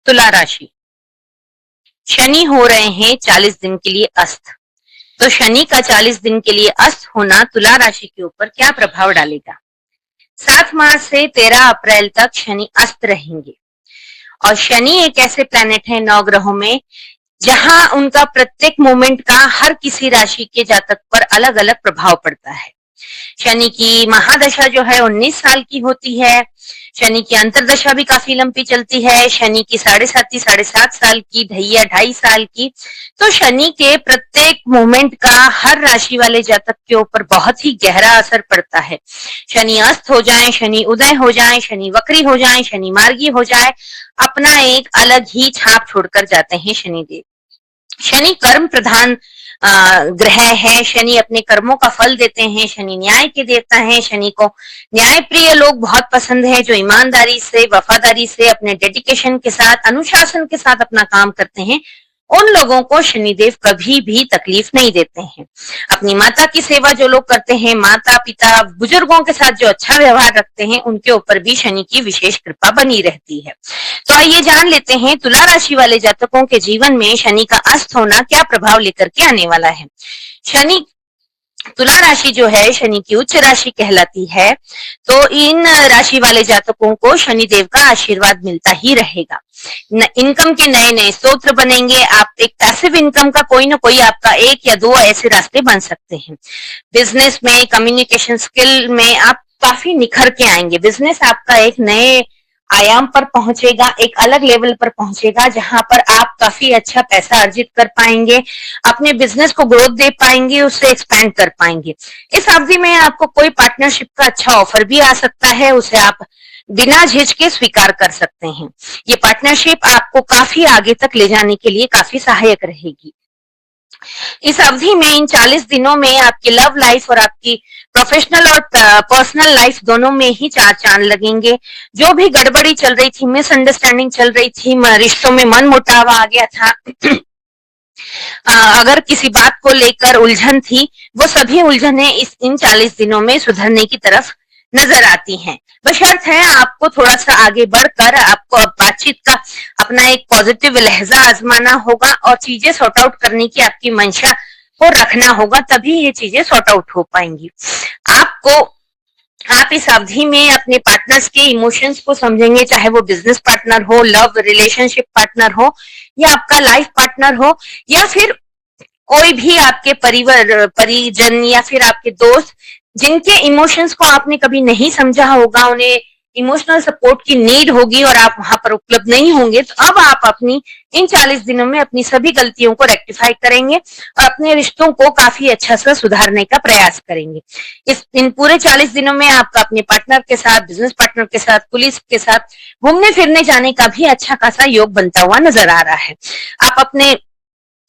तुला राशि। शनि हो रहे हैं 40 दिन के लिए अस्त। तो शनि का 40 दिन के लिए अस्त होना तुला राशि के ऊपर क्या प्रभाव डालेगा? 7 मार्च से 13 अप्रैल तक शनि अस्त रहेंगे। और शनि एक ऐसे प्लैनेट है 9 ग्रहों में जहां उनका प्रत्येक मोमेंट का हर किसी राशि के जातक पर अलग अलग प्रभाव पड़ता है। शनि की महादशा जो है 19 साल की होती है। शनि की अंतरदशा भी काफी लंबी चलती है। शनि की 7.5 साल की, ढैया 2.5 साल की। तो शनि के प्रत्येक मोमेंट का हर राशि वाले जातक के ऊपर बहुत ही गहरा असर पड़ता है। शनि अस्त हो जाए, शनि उदय हो जाए, शनि वक्री हो जाए, शनि मार्गी हो जाए, अपना एक अलग ही छाप छोड़कर जाते हैं शनिदेव। शनि कर्म प्रधान ग्रह है। शनि अपने कर्मों का फल देते हैं। शनि न्याय के देवता हैं। शनि को न्याय प्रिय लोग बहुत पसंद है, जो ईमानदारी से, वफादारी से, अपने डेडिकेशन के साथ, अनुशासन के साथ अपना काम करते हैं। उन लोगों को शनिदेव कभी भी तकलीफ नहीं देते हैं। अपनी माता की सेवा जो लोग करते हैं, माता पिता बुजुर्गों के साथ जो अच्छा व्यवहार रखते हैं, उनके ऊपर भी शनि की विशेष कृपा बनी रहती है। तो आइए जान लेते हैं तुला राशि वाले जातकों के जीवन में शनि का अस्त होना क्या प्रभाव लेकर के आने वाला है। शनि, तुला राशि जो है शनि की उच्च राशि कहलाती है। तो इन राशि वाले जातकों को शनिदेव का आशीर्वाद मिलता ही रहेगा। इनकम के नए नए स्रोत बनेंगे। आप एक पैसिव इनकम का कोई ना कोई आपका 1 या 2 ऐसे रास्ते बन सकते हैं। बिजनेस में, कम्युनिकेशन स्किल में आप काफी निखर के आएंगे। बिजनेस आपका एक नए आयाम पर पहुंचेगा, एक अलग लेवल पर पहुंचेगा, जहां पर आप काफी अच्छा पैसा अर्जित कर पाएंगे, अपने बिजनेस को ग्रोथ दे पाएंगे, उससे एक्सपैंड कर पाएंगे। इस अवधि में आपको कोई पार्टनरशिप का अच्छा ऑफर भी आ सकता है, उसे आप बिना झिझके स्वीकार कर सकते हैं। ये पार्टनरशिप आपको काफी आगे तक ले जाने के लिए काफी सहायक रहेगी। इस अवधि में, इन 40 दिनों में आपकी लव लाइफ और आपकी प्रोफेशनल और पर्सनल लाइफ दोनों में ही 4 चांद लगेंगे। जो भी गड़बड़ी चल रही थी, मिसअंडरस्टैंडिंग चल रही थी, रिश्तों में मन मुटाव आ गया था, अगर किसी बात को लेकर उलझन थी, वो सभी उलझने इन 40 दिनों में सुधरने की तरफ नजर आती हैं। बशर्त है आपको थोड़ा सा आगे बढ़कर आपको बातचीत का अपना एक पॉजिटिव लहजा आजमाना होगा और चीजें सॉर्ट आउट करने की आपकी मंशा को रखना होगा, तभी ये चीजें सॉर्ट आउट हो पाएंगी। आप इस अवधि में अपने पार्टनर्स के इमोशंस को समझेंगे, चाहे वो बिजनेस पार्टनर हो, लव रिलेशनशिप पार्टनर हो, या आपका लाइफ पार्टनर हो, या फिर कोई भी आपके परिजन या फिर आपके दोस्त जिनके इमोशंस को आपने कभी नहीं समझा होगा, उन्हें इमोशनल सपोर्ट की नीड होगी और आप वहां पर उपलब्ध नहीं होंगे। तो अब आप अपनी इन 40 दिनों में अपनी सभी गलतियों को रेक्टिफाई करेंगे और अपने रिश्तों को काफी अच्छा सा सुधारने का प्रयास करेंगे। इन पूरे 40 दिनों में आपका अपने पार्टनर के साथ, बिजनेस पार्टनर के साथ, पुलिस के साथ घूमने फिरने जाने का भी अच्छा खासा योग बनता हुआ नजर आ रहा है। आप अपने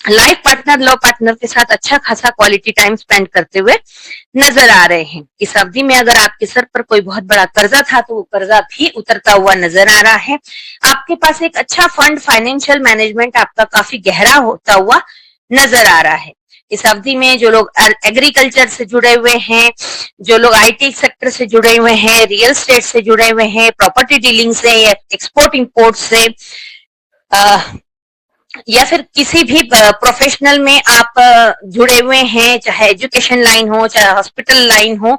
लाइफ पार्टनर, लव पार्टनर के साथ अच्छा खासा क्वालिटी टाइम स्पेंड करते हुए नजर आ रहे हैं। इस अवधि में अगर आपके सर पर कोई बहुत बड़ा कर्जा था, तो वो कर्जा भी उतरता हुआ नजर आ रहा है। आपके पास एक अच्छा फंड, फाइनेंशियल मैनेजमेंट आपका काफी गहरा होता हुआ नजर आ रहा है। इस अवधि में जो लोग एग्रीकल्चर से जुड़े हुए हैं, जो लोग IT सेक्टर से जुड़े हुए हैं, रियल एस्टेट से जुड़े हुए हैं, प्रॉपर्टी डीलिंग से या एक्सपोर्ट इंपोर्ट से, या फिर किसी भी प्रोफेशनल में आप जुड़े हुए हैं, चाहे एजुकेशन लाइन हो, चाहे हॉस्पिटल लाइन हो,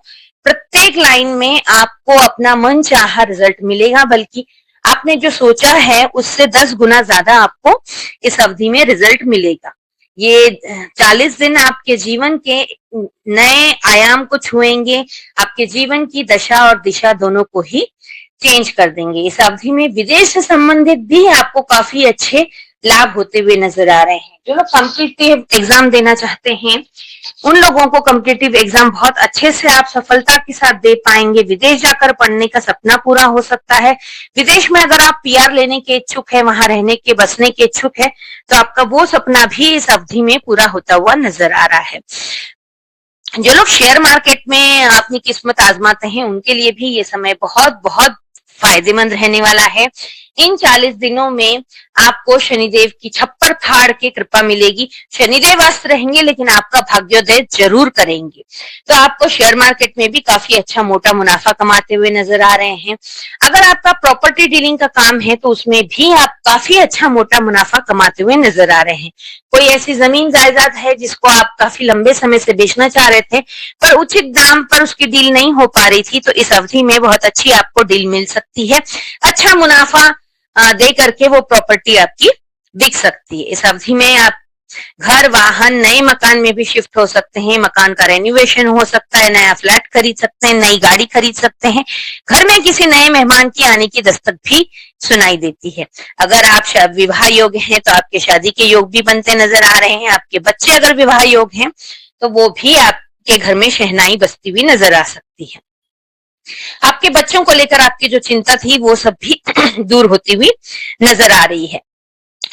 प्रत्येक लाइन में आपको अपना मन चाहा रिजल्ट मिलेगा, बल्कि आपने जो सोचा है उससे 10 गुना ज्यादा आपको इस अवधि में रिजल्ट मिलेगा। ये 40 दिन आपके जीवन के नए आयाम को छुएंगे, आपके जीवन की दशा और दिशा दोनों को ही चेंज कर देंगे। इस अवधि में विदेश से संबंधित भी आपको काफी अच्छे लाभ होते हुए नजर आ रहे हैं। जो लोग कॉम्पिटिटिव एग्जाम देना चाहते हैं, उन लोगों को कॉम्पिटिटिव एग्जाम बहुत अच्छे से आप सफलता के साथ दे पाएंगे। विदेश जाकर पढ़ने का सपना पूरा हो सकता है। विदेश में अगर आप PR लेने के इच्छुक है, वहां रहने के, बसने के इच्छुक है, तो आपका वो सपना भी इस अवधि में पूरा होता हुआ नजर आ रहा है। जो लोग शेयर मार्केट में अपनी किस्मत आजमाते हैं, उनके लिए भी ये समय बहुत बहुत फायदेमंद रहने वाला है। इन 40 दिनों में आपको शनिदेव की छप्पर फाड़ के कृपा मिलेगी। शनिदेव अस्त रहेंगे लेकिन आपका भाग्योदय जरूर करेंगे। तो आपको शेयर मार्केट में भी काफी अच्छा मोटा मुनाफा कमाते हुए नजर आ रहे हैं। अगर आपका प्रॉपर्टी डीलिंग का काम है तो उसमें भी आप काफी अच्छा मोटा मुनाफा कमाते हुए नजर आ रहे हैं। कोई ऐसी जमीन जायदाद है जिसको आप काफी लंबे समय से बेचना चाह रहे थे पर उचित दाम पर उसकी डील नहीं हो पा रही थी, तो इस अवधि में बहुत अच्छी आपको डील मिल सकती है। अच्छा मुनाफा दे करके वो प्रॉपर्टी आपकी बिक सकती है। इस अवधि में आप घर, वाहन, नए मकान में भी शिफ्ट हो सकते हैं। मकान का रेनोवेशन हो सकता है, नया फ्लैट खरीद सकते हैं, नई गाड़ी खरीद सकते हैं। घर में किसी नए मेहमान की आने की दस्तक भी सुनाई देती है। अगर आप विवाह योग्य हैं तो आपके शादी के योग भी बनते नजर आ रहे हैं। आपके बच्चे अगर विवाह योग्य हैं तो वो भी आपके घर में शहनाई बजती हुई नजर आ सकती है। आपके बच्चों को लेकर आपकी जो चिंता थी वो सब भी दूर होती हुई नजर आ रही है।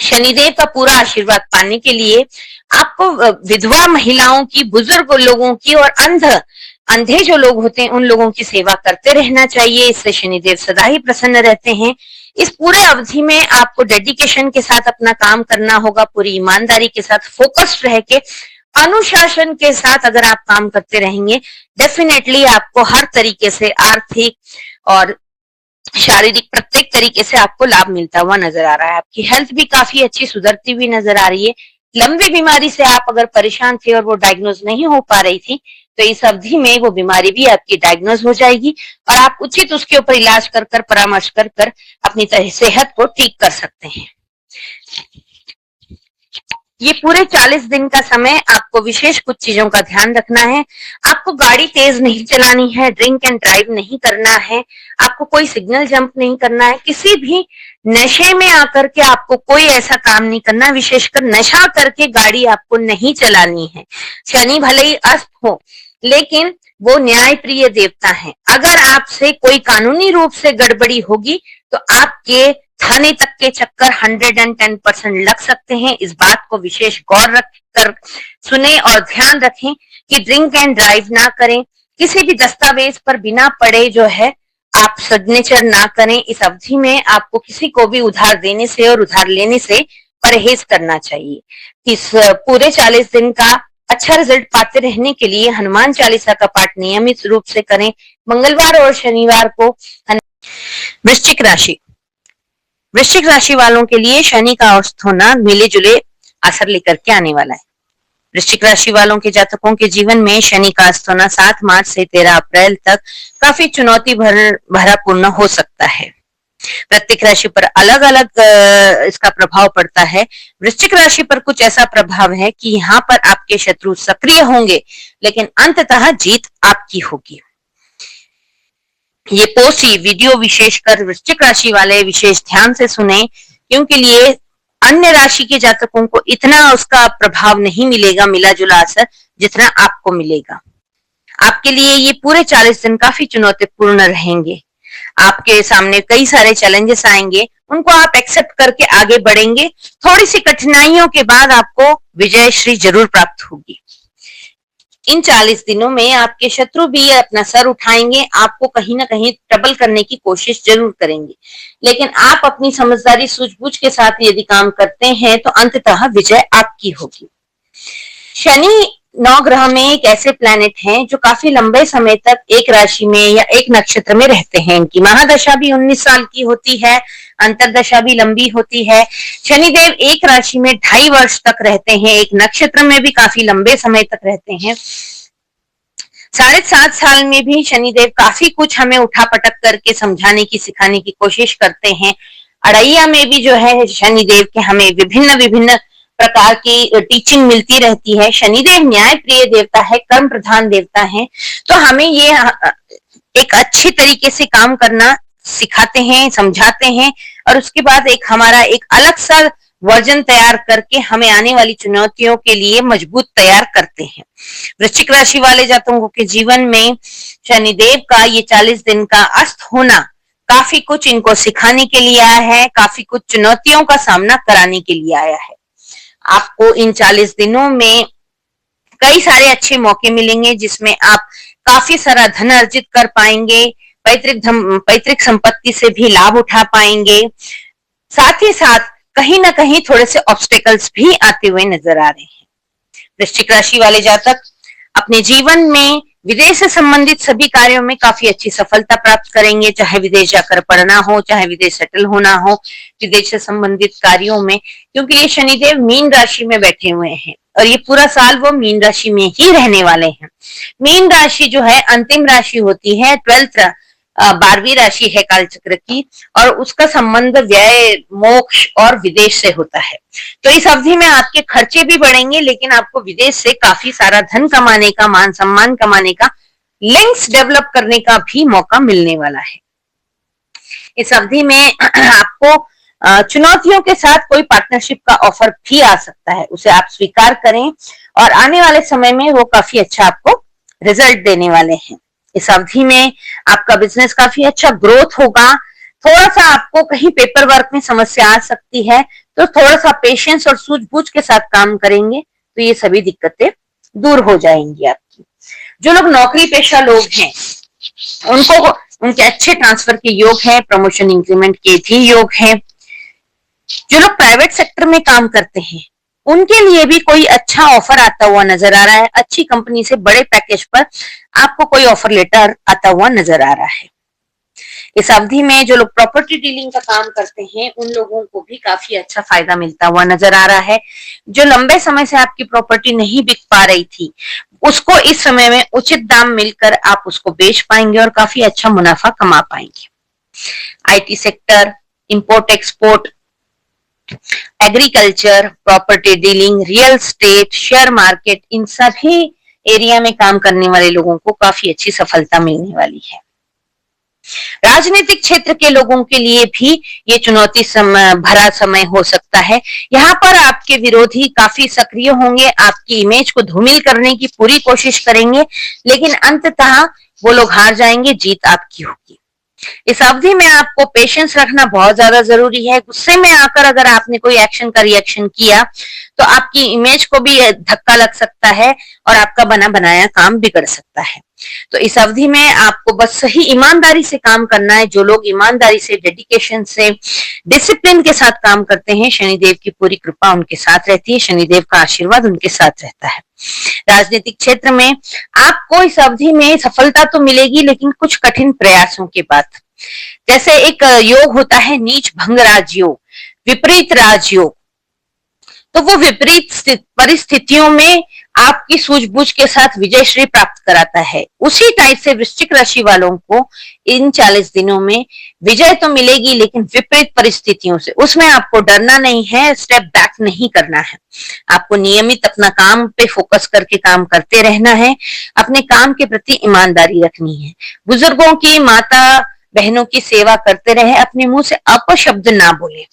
शनिदेव का पूरा आशीर्वाद पाने के लिए आपको विधवा महिलाओं की, बुजुर्ग लोगों की और अंधे जो लोग होते हैं उन लोगों की सेवा करते रहना चाहिए। इससे शनिदेव सदा ही प्रसन्न रहते हैं। इस पूरे अवधि में आपको डेडिकेशन के साथ अपना काम करना होगा, पूरी ईमानदारी के साथ, फोकस्ड रह के, अनुशासन के साथ अगर आप काम करते रहेंगे डेफिनेटली आपको हर तरीके से आर्थिक और शारीरिक प्रत्येक तरीके से आपको लाभ मिलता हुआ नजर आ रहा है। आपकी हेल्थ भी काफी अच्छी सुधरती हुई नजर आ रही है। लंबी बीमारी से आप अगर परेशान थे और वो डायग्नोज नहीं हो पा रही थी तो इस अवधि में वो बीमारी भी आपकी डायग्नोज हो जाएगी और आप उचित उसके ऊपर इलाज कर परामर्श कर अपनी सेहत को ठीक कर सकते हैं। ये पूरे 40 दिन का समय आपको विशेष कुछ चीजों का ध्यान रखना है। आपको गाड़ी तेज नहीं चलानी है, ड्रिंक एंड ड्राइव नहीं करना है, आपको कोई सिग्नल जंप नहीं करना है, किसी भी नशे में आकर के आपको कोई ऐसा काम नहीं करना, विशेषकर नशा करके गाड़ी आपको नहीं चलानी है। शनि भले ही अस्त हो लेकिन वो न्याय प्रिय देवता है। अगर आपसे कोई कानूनी रूप से गड़बड़ी होगी तो आपके थाने तक के चक्कर 110% लग सकते हैं। इस बात को विशेष गौर रख कर सुने और ध्यान रखें कि ड्रिंक एंड ड्राइव ना करें। किसी भी दस्तावेज पर बिना पढ़े जो है आप सिग्नेचर ना करें। इस अवधि में आपको किसी को भी उधार देने से और उधार लेने से परहेज करना चाहिए। इस पूरे 40 दिन का अच्छा रिजल्ट पाते रहने के लिए हनुमान चालीसा का पाठ नियमित रूप से करें। मंगलवार और शनिवार को वृश्चिक राशि वालों के लिए शनि का अस्त होना मिले जुले असर लेकर के आने वाला है। वृश्चिक राशि वालों के जातकों के जीवन में शनि का अस्त होना 7 मार्च से 13 अप्रैल तक काफी चुनौती भरा पूर्ण हो सकता है। प्रत्येक राशि पर अलग अलग इसका प्रभाव पड़ता है। वृश्चिक राशि पर कुछ ऐसा प्रभाव है कि यहाँ पर आपके शत्रु सक्रिय होंगे लेकिन अंततः जीत आपकी होगी। ये पोस्ट वीडियो विशेषकर वृश्चिक राशि वाले विशेष ध्यान से सुने क्योंकि लिए अन्य राशि के जातकों को इतना उसका प्रभाव नहीं मिलेगा, मिला जुला असर जितना आपको मिलेगा। आपके लिए ये पूरे 40 दिन काफी चुनौतीपूर्ण रहेंगे। आपके सामने कई सारे चैलेंजेस आएंगे, उनको आप एक्सेप्ट करके आगे बढ़ेंगे। थोड़ी सी कठिनाइयों के बाद आपको विजय श्री जरूर प्राप्त होगी। इन 40 दिनों में आपके शत्रु भी अपना सर उठाएंगे, आपको कहीं ना कहीं ट्रबल करने की कोशिश जरूर करेंगे, लेकिन आप अपनी समझदारी सूझबूझ के साथ यदि काम करते हैं तो अंततः विजय आपकी होगी। शनि 9 ग्रह में एक ऐसे प्लैनेट हैं जो काफी लंबे समय तक एक राशि में या एक नक्षत्र में रहते हैं। इनकी महादशा भी 19 साल की होती है, अंतरदशा भी लंबी होती है। शनिदेव एक राशि में 2.5 वर्ष तक रहते हैं, एक नक्षत्र में भी काफी लंबे समय तक रहते हैं। 7.5 साल में भी शनिदेव काफी कुछ हमें उठापटक करके समझाने की, सिखाने की कोशिश करते हैं। अड़ैया में भी जो है शनिदेव के हमें विभिन्न प्रकार की टीचिंग मिलती रहती है। शनिदेव न्याय प्रिय देवता है, कर्म प्रधान देवता है, तो हमें ये एक अच्छी तरीके से काम करना सिखाते हैं, समझाते हैं और उसके बाद हमारा एक अलग सा वर्जन तैयार करके हमें आने वाली चुनौतियों के लिए मजबूत तैयार करते हैं। वृश्चिक राशि वाले जातकों के जीवन में शनिदेव का ये 40 दिन का अस्त होना काफी कुछ इनको सिखाने के लिए आया है, काफी कुछ चुनौतियों का सामना कराने के लिए आया है। आपको इन 40 दिनों में कई सारे अच्छे मौके मिलेंगे जिसमें आप काफी सारा धन अर्जित कर पाएंगे, पैतृक संपत्ति से भी लाभ उठा पाएंगे। साथ ही साथ कहीं ना कहीं थोड़े से ऑब्स्टेकल्स भी आते हुए नजर आ रहे हैं। वृश्चिक राशि वाले जातक अपने जीवन में विदेश से संबंधित सभी कार्यों में काफी अच्छी सफलता प्राप्त करेंगे, चाहे विदेश जाकर पढ़ना हो, चाहे विदेश सेटल होना हो, विदेश से संबंधित कार्यों में, क्योंकि ये शनिदेव मीन राशि में बैठे हुए हैं और ये पूरा साल वो मीन राशि में ही रहने वाले हैं। मीन राशि जो है अंतिम राशि होती है, 12वीं राशि है कालचक्र की, और उसका संबंध व्यय, मोक्ष और विदेश से होता है। तो इस अवधि में आपके खर्चे भी बढ़ेंगे, लेकिन आपको विदेश से काफी सारा धन कमाने का, मान सम्मान कमाने का, लिंक्स डेवलप करने का भी मौका मिलने वाला है। इस अवधि में आपको चुनौतियों के साथ कोई पार्टनरशिप का ऑफर भी आ सकता है, उसे आप स्वीकार करें और आने वाले समय में वो काफी अच्छा आपको रिजल्ट देने वाले हैं। इस अवधि में आपका बिजनेस काफी अच्छा ग्रोथ होगा। थोड़ा सा आपको कहीं पेपर वर्क में समस्या आ सकती है, तो थोड़ा सा पेशेंस और सूझबूझ के साथ काम करेंगे तो ये सभी दिक्कतें दूर हो जाएंगी आपकी। जो लोग नौकरी पेशा लोग हैं उनको उनके अच्छे ट्रांसफर के योग है, प्रमोशन इंक्रीमेंट के भी योग है। जो लोग प्राइवेट सेक्टर में काम करते हैं उनके लिए भी कोई अच्छा ऑफर आता हुआ नजर आ रहा है। अच्छी कंपनी से बड़े पैकेज पर आपको कोई ऑफर लेटर आता हुआ नजर आ रहा है। इस अवधि में जो लोग प्रॉपर्टी डीलिंग का काम करते हैं उन लोगों को भी काफी अच्छा फायदा मिलता हुआ नजर आ रहा है। जो लंबे समय से आपकी प्रॉपर्टी नहीं बिक पा रही थी उसको इस समय में उचित दाम मिलकर आप उसको बेच पाएंगे और काफी अच्छा मुनाफा कमा पाएंगे। IT sector, import export, agriculture, property dealing, real estate, share market, इन सभी एरिया में काम करने वाले लोगों को काफी अच्छी सफलता मिलने वाली है। राजनीतिक क्षेत्र के लोगों के लिए भी ये चुनौती भरा समय हो सकता है। यहाँ पर आपके विरोधी काफी सक्रिय होंगे, आपकी इमेज को धूमिल करने की पूरी कोशिश करेंगे, लेकिन अंततः वो लोग हार जाएंगे, जीत आपकी होगी। इस अवधि में आपको पेशेंस रखना बहुत ज्यादा जरूरी है। गुस्से में आकर अगर आपने कोई एक्शन का रिएक्शन किया तो आपकी इमेज को भी धक्का लग सकता है और आपका बना बनाया काम बिगड़ सकता है। तो इस अवधि में आपको बस सही ईमानदारी से काम करना है। जो लोग ईमानदारी से, डेडिकेशन से, डिसिप्लिन के साथ काम करते हैं, शनिदेव की पूरी कृपा उनके साथ रहती है, शनिदेव का आशीर्वाद उनके साथ रहता है। राजनीतिक क्षेत्र में आपको इस अवधि में सफलता तो मिलेगी, लेकिन कुछ कठिन प्रयासों के बाद। जैसे एक योग होता है नीच भंग राजयोग, विपरीत राजयोग, तो वो विपरीत परिस्थितियों में आपकी सूझबूझ के साथ विजय श्री प्राप्त कराता है। उसी टाइप से वृश्चिक राशि वालों को इन 40 दिनों में विजय तो मिलेगी, लेकिन विपरीत परिस्थितियों से। उसमें आपको डरना नहीं है, स्टेप बैक नहीं करना है। आपको नियमित अपना काम पे फोकस करके काम करते रहना है, अपने काम के प्रति ईमानदारी रखनी है। बुजुर्गों की, माता बहनों की सेवा करते रहे, अपने मुंह से अपशब्द ना बोले,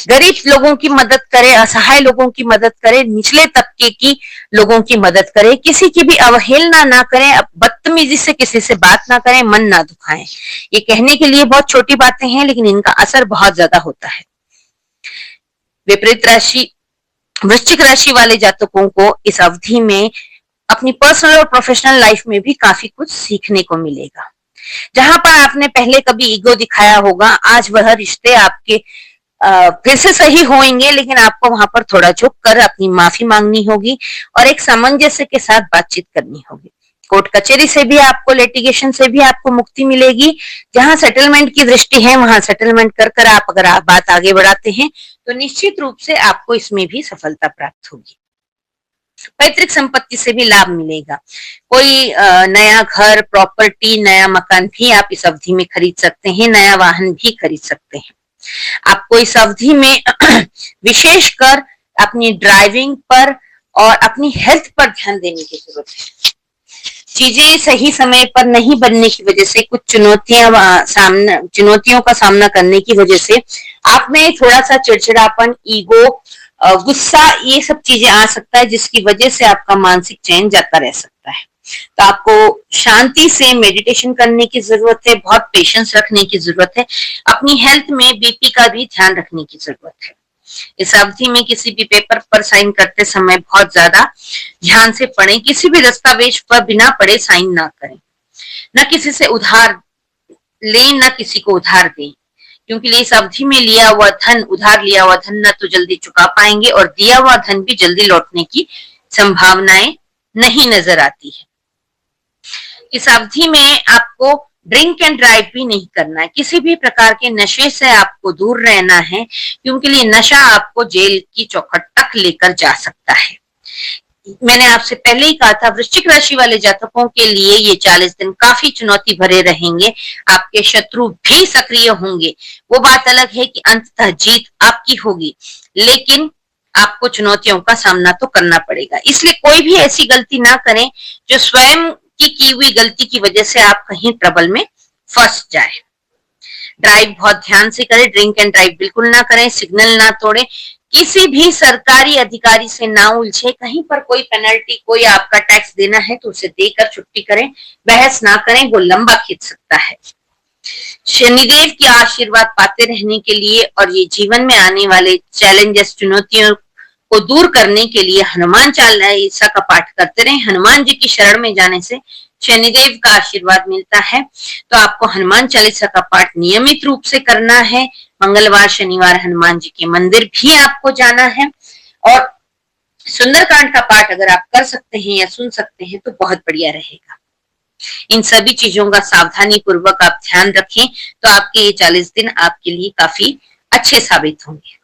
गरीब लोगों की मदद करे, असहाय लोगों की मदद करे, निचले तबके की लोगों की मदद करे, किसी की भी अवहेलना ना करें, बदतमीजी से किसी से बात ना करें, मन ना दुखाएं। ये कहने के लिए बहुत छोटी बातें हैं, लेकिन इनका असर बहुत ज्यादा होता है। विपरीत राशि वृश्चिक राशि वाले जातकों को इस अवधि में अपनी पर्सनल और प्रोफेशनल लाइफ में भी काफी कुछ सीखने को मिलेगा। जहां पर आपने पहले कभी ईगो दिखाया होगा, आज वह रिश्ते आपके फिर से सही होंगे, लेकिन आपको वहां पर थोड़ा झुक कर अपनी माफी मांगनी होगी और एक सामंजस्य के साथ बातचीत करनी होगी। कोर्ट कचहरी से भी आपको, लिटिगेशन से भी आपको मुक्ति मिलेगी। जहां सेटलमेंट की दृष्टि है वहां सेटलमेंट कर आप अगर बात आगे बढ़ाते हैं तो निश्चित रूप से आपको इसमें भी सफलता प्राप्त होगी। पैतृक संपत्ति से भी लाभ मिलेगा। कोई नया घर, प्रॉपर्टी, नया मकान भी आप इस अवधि में खरीद सकते हैं, नया वाहन भी खरीद सकते हैं। आपको इस अवधि में विशेषकर अपनी ड्राइविंग पर और अपनी हेल्थ पर ध्यान देने की जरूरत है। चीजें सही समय पर नहीं बनने की वजह से, कुछ चुनौतियों का सामना करने की वजह से आप में थोड़ा सा चिड़चिड़ापन, ईगो, गुस्सा, ये सब चीजें आ सकता है, जिसकी वजह से आपका मानसिक चैन जाता रह सकता है। तो आपको शांति से मेडिटेशन करने की जरूरत है, बहुत पेशेंस रखने की जरूरत है, अपनी हेल्थ में बीपी का भी ध्यान रखने की जरूरत है। इस अवधि में किसी भी पेपर पर साइन करते समय बहुत ज्यादा ध्यान से पढ़ें। किसी भी दस्तावेज पर बिना पढ़े साइन ना करें, न किसी से उधार लें, न किसी को उधार दें। क्योंकि इस अवधि में लिया हुआ धन, उधार लिया हुआ धन न तो जल्दी चुका पाएंगे और दिया हुआ धन भी जल्दी लौटने की संभावनाएं नहीं नजर आती है। इस अवधि में आपको ड्रिंक एंड ड्राइव भी नहीं करना है, किसी भी प्रकार के नशे से आपको दूर रहना है, क्योंकि ये नशा आपको जेल की चौखट तक लेकर जा सकता है। मैंने आपसे पहले ही कहा था, वृश्चिक राशि वाले जातकों के लिए ये 40 दिन काफी चुनौती भरे रहेंगे। आपके शत्रु भी सक्रिय होंगे। वो बात अलग है कि अंततः जीत आपकी होगी, लेकिन आपको चुनौतियों का सामना तो करना पड़ेगा। इसलिए कोई भी ऐसी गलती ना करें जो स्वयं की हुई गलती की वजह से आप कहीं ट्रबल में फंस जाए। ड्राइव बहुत ध्यान से करें, ड्रिंक एंड ड्राइव बिल्कुल ना करें, सिग्नल ना तोड़ें, किसी भी सरकारी अधिकारी से ना उलझे, कहीं पर कोई पेनल्टी, कोई आपका टैक्स देना है तो उसे देकर छुट्टी करें, बहस ना करें, वो लंबा खींच सकता है। शनिदेव की आशीर्वाद पाते रहने के लिए और ये जीवन में आने वाले चैलेंजेस, चुनौतियों को दूर करने के लिए हनुमान चालीसा का पाठ करते रहें। हनुमान जी की शरण में जाने से शनिदेव का आशीर्वाद मिलता है। तो आपको हनुमान चालीसा का पाठ नियमित रूप से करना है। मंगलवार शनिवार हनुमान जी के मंदिर भी आपको जाना है और सुंदरकांड का पाठ अगर आप कर सकते हैं या सुन सकते हैं तो बहुत बढ़िया रहेगा। इन सभी चीजों का सावधानी पूर्वक आप ध्यान रखें तो आपके ये 40 दिन आपके लिए काफी अच्छे साबित होंगे।